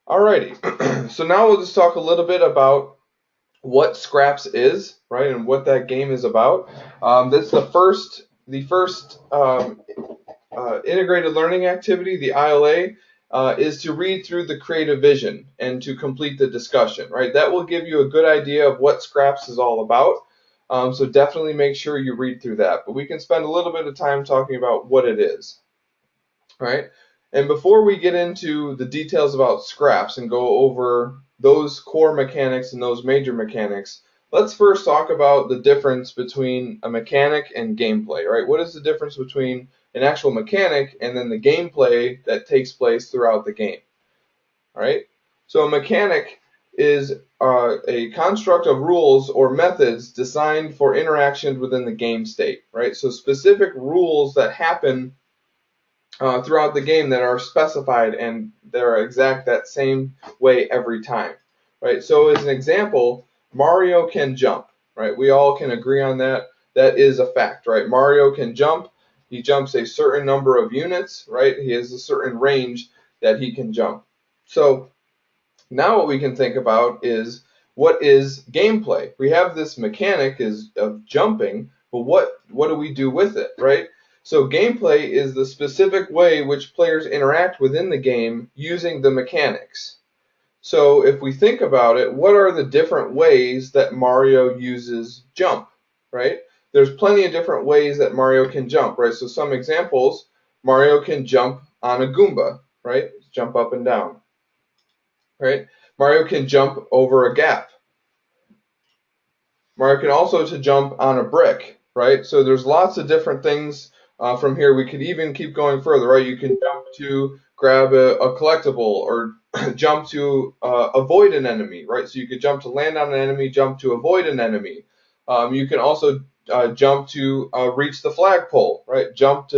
Alrighty, so now we'll just talk a little bit about what Scraps is, right, and what that game is about. This is the first integrated learning activity, the ILA, is to read through the creative vision and to complete the discussion, right? That will give you a good idea of what Scraps is all about. So definitely make sure you read through that. But we can spend a little bit of time talking about what it is, right? And before we get into the details about Scraps and go over those core mechanics and those major mechanics, let's first talk about the difference between a mechanic and gameplay, right? What is the difference between an actual mechanic and then the gameplay that takes place throughout the game, all right? So a mechanic is a construct of rules or methods designed for interaction within the game state, right? So specific rules that happen throughout the game that are specified and they're exact that same way every time, right? So as an example, Mario can jump, right? We all can agree on that. That is a fact, right? Mario can jump. He jumps a certain number of units, right? He has a certain range that he can jump. So now what we can think about is what is gameplay? We have this mechanic of jumping, but what do we do with it, right? So gameplay is the specific way which players interact within the game using the mechanics. So if we think about it, what are the different ways that Mario uses jump, right? There's plenty of different ways that Mario can jump, right? So some examples, Mario can jump on a Goomba, right? Jump up and down, right? Mario can jump over a gap. Mario can also to jump on a brick, right? So there's lots of different things from here. We could even keep going further, right? You can jump to grab a collectible or jump to avoid an enemy, right? So you could jump to land on an enemy, jump to avoid an enemy. You can also jump to reach the flagpole, right? Jump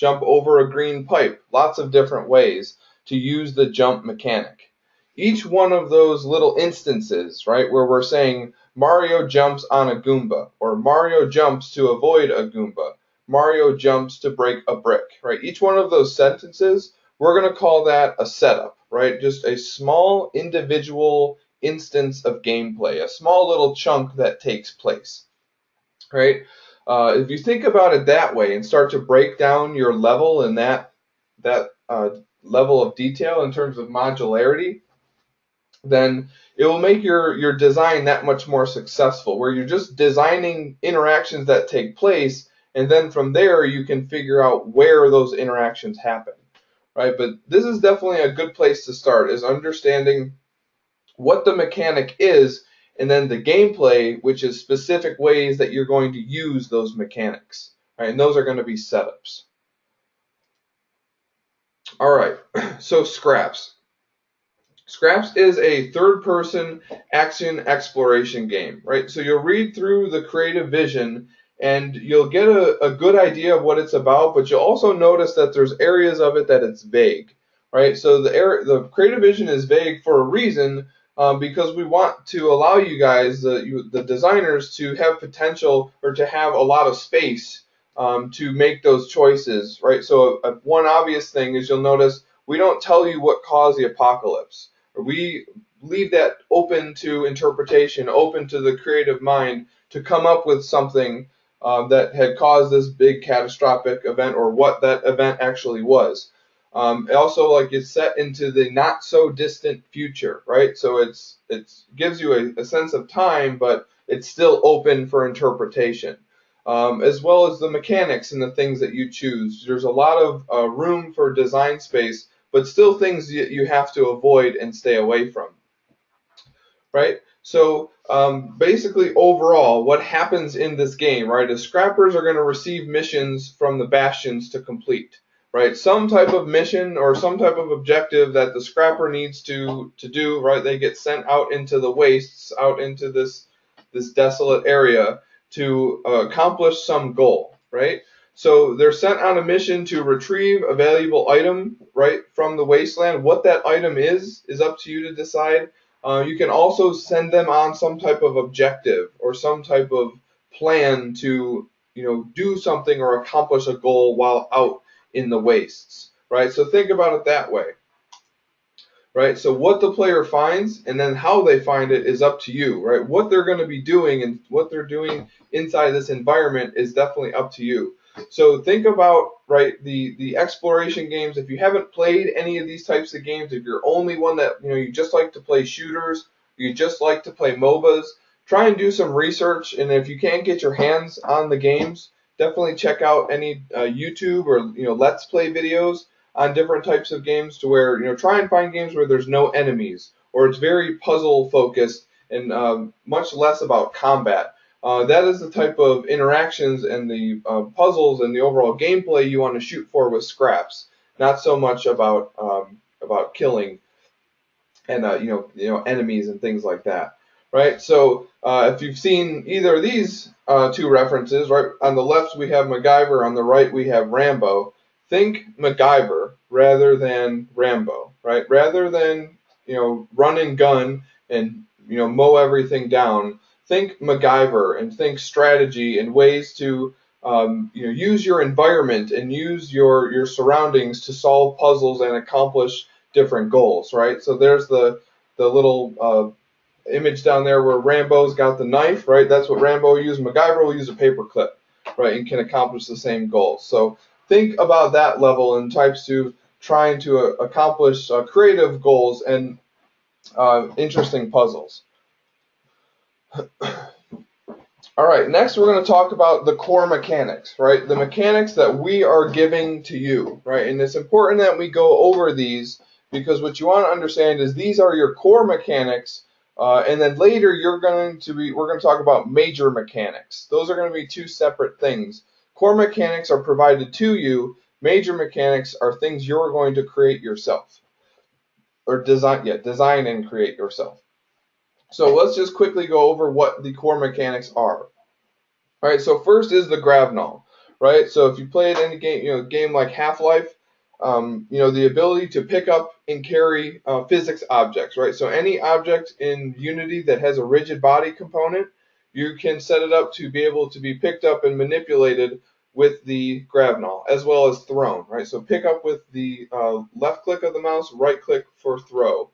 over a green pipe. Lots of different ways to use the jump mechanic. Each one of those little instances, right, where we're saying Mario jumps on a Goomba, or Mario jumps to avoid a Goomba, Mario jumps to break a brick, right? Each one of those sentences, we're going to call that a setup, right? Just a small individual instance of gameplay, a small little chunk that takes place, right? If you think about it that way and start to break down your level in that level of detail in terms of modularity, then it will make your design that much more successful, where you're just designing interactions that take place, and then from there you can figure out where those interactions happen, right? But this is definitely a good place to start, is understanding what the mechanic is, and then the gameplay, which is specific ways that you're going to use those mechanics, right? And those are going to be setups. All right, so Scraps. Scraps is a third-person action exploration game, right? So you'll read through the creative vision and you'll get a good idea of what it's about, but you'll also notice that there's areas of it that it's vague, right? So the creative vision is vague for a reason, because we want to allow you guys, the designers, to have potential or to have a lot of space to make those choices, right? So one obvious thing is you'll notice we don't tell you what caused the apocalypse. We leave that open to interpretation, open to the creative mind to come up with something that had caused this big catastrophic event, or what that event actually was. Also, like, it's set into the not so distant future, right? So it gives you a sense of time, but it's still open for interpretation. As well as the mechanics and the things that you choose. There's a lot of room for design space, but still things you have to avoid and stay away from, right? So basically, overall, what happens in this game, right, is scrappers are going to receive missions from the bastions to complete, right? Some type of mission or some type of objective that the scrapper needs to do, right? They get sent out into the wastes, out into this desolate area to accomplish some goal, right? So they're sent on a mission to retrieve a valuable item, right, from the wasteland. What that item is up to you to decide. You can also send them on some type of objective or some type of plan to, do something or accomplish a goal while out in the wastes, right? So think about it that way. right? So what the player finds and then how they find it is up to you, right? What they're going to be doing and what they're doing inside this environment is definitely up to you. So think about, right, the exploration games. If you haven't played any of these types of games, if you're only one that, you just like to play shooters, you just like to play MOBAs, try and do some research. And if you can't get your hands on the games, definitely check out any YouTube or Let's Play videos on different types of games, to where try and find games where there's no enemies, or it's very puzzle focused and much less about combat. That is the type of interactions and the puzzles and the overall gameplay you want to shoot for with scraps, not so much about killing and enemies and things like that, right? So if you've seen either of these two references, right, on the left we have MacGyver, on the right we have Rambo. Think MacGyver rather than Rambo, right? Rather than run and gun and mow everything down. Think MacGyver and think strategy and ways to use your environment and use your surroundings to solve puzzles and accomplish different goals, right? So there's the little image down there where Rambo's got the knife, right? That's what Rambo used. MacGyver will use a paper clip, right, and can accomplish the same goals. So think about that level in types to trying to accomplish creative goals and interesting puzzles. All right, next we're going to talk about the core mechanics, right? The mechanics that we are giving to you, right? And it's important that we go over these, because what you want to understand is these are your core mechanics, and then later we're going to talk about major mechanics. Those are going to be two separate things. Core mechanics are provided to you. Major mechanics are things you're going to create yourself, or design and create yourself. So let's just quickly go over what the core mechanics are. All right, so first is the grab null, right? So if you played any game, game like Half-Life, the ability to pick up and carry physics objects, right? So any object in Unity that has a rigid body component, you can set it up to be able to be picked up and manipulated with the grab null, as well as thrown, right? So pick up with the left click of the mouse, right click for throw.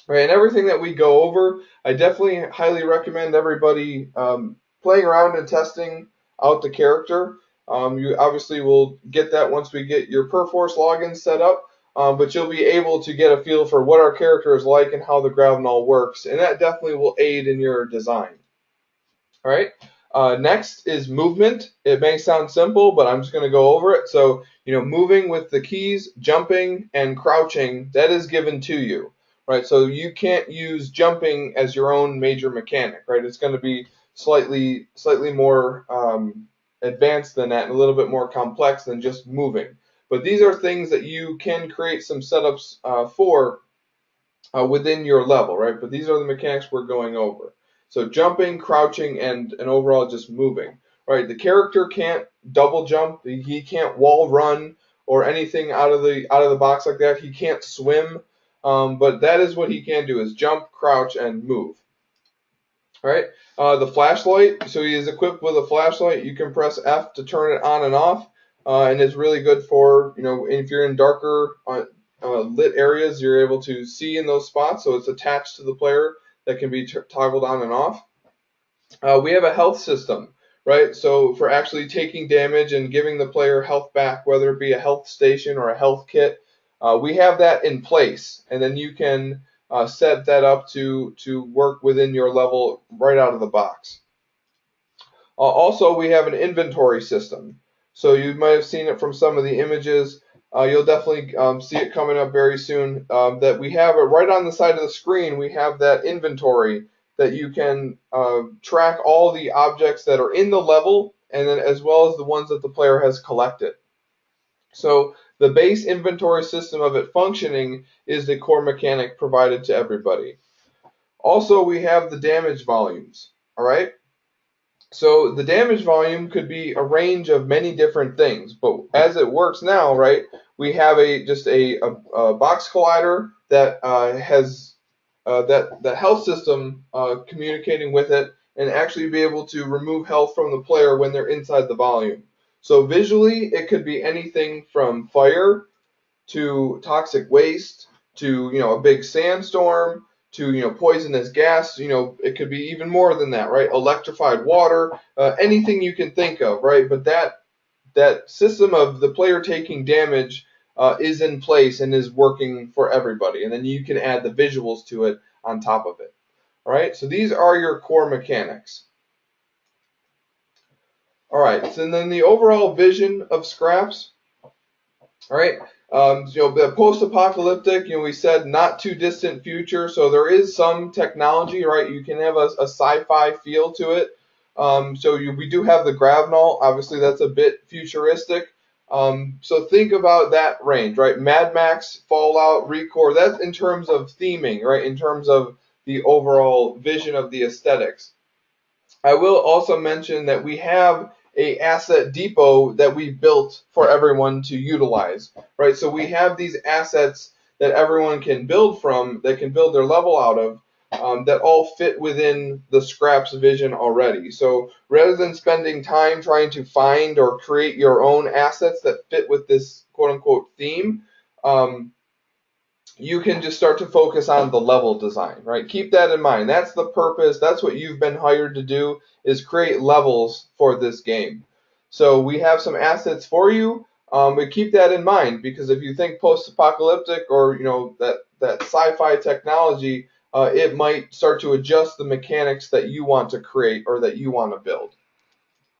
Right, and everything that we go over, I definitely highly recommend everybody playing around and testing out the character. You obviously will get that once we get your Perforce login set up, but you'll be able to get a feel for what our character is like and how the grab null works, and that definitely will aid in your design. All right. Next is movement. It may sound simple, but I'm just going to go over it. So, moving with the keys, jumping and crouching, that is given to you, right? So you can't use jumping as your own major mechanic, right? It's going to be slightly more advanced than that, and a little bit more complex than just moving. But these are things that you can create some setups for within your level, right? But these are the mechanics we're going over. So jumping, crouching, and overall just moving. Right? The character can't double jump. He can't wall run or anything out of the box like that. He can't swim. But that is what he can do: is jump, crouch, and move. All right. The flashlight. So he is equipped with a flashlight. You can press F to turn it on and off, and it's really good for if you're in darker lit areas, you're able to see in those spots. So it's attached to the player, that can be toggled on and off. We have a health system, right? So for actually taking damage and giving the player health back, whether it be a health station or a health kit, we have that in place, and then you can set that up to work within your level right out of the box. Also, we have an inventory system. So you might have seen it from some of the images. You'll definitely see it coming up very soon, that we have it right on the side of the screen. We have that inventory that you can track all the objects that are in the level, and then as well as the ones that the player has collected. So the base inventory system of it functioning is the core mechanic provided to everybody. Also, we have the damage volumes. All right. So the damage volume could be a range of many different things, but as it works now, right, we have just a box collider that has that health system communicating with it, and actually be able to remove health from the player when they're inside the volume. So visually, it could be anything from fire to toxic waste to, a big sandstorm, to, poisonous gas. It could be even more than that, right? Electrified water, anything you can think of, right? But that system of the player taking damage is in place and is working for everybody. And then you can add the visuals to it on top of it. All right, so these are your core mechanics. All right, so then the overall vision of Scraps. All right, the post-apocalyptic, we said not too distant future, so there is some technology, right? You can have a sci-fi feel to it. We do have the Gravnol. Obviously, that's a bit futuristic. So think about that range, right? Mad Max, Fallout, Recore. That's in terms of theming, right? In terms of the overall vision of the aesthetics. I will also mention that we have a asset depot that we built for everyone to utilize, right? So we have these assets that everyone can build from, that can build their level out of, that all fit within the Scraps vision already. So rather than spending time trying to find or create your own assets that fit with this quote-unquote theme, you can just start to focus on the level design, right? Keep that in mind. That's the purpose. That's what you've been hired to do, is create levels for this game. So we have some assets for you. But keep that in mind, because if you think post-apocalyptic or that sci-fi technology, it might start to adjust the mechanics that you want to create or that you want to build.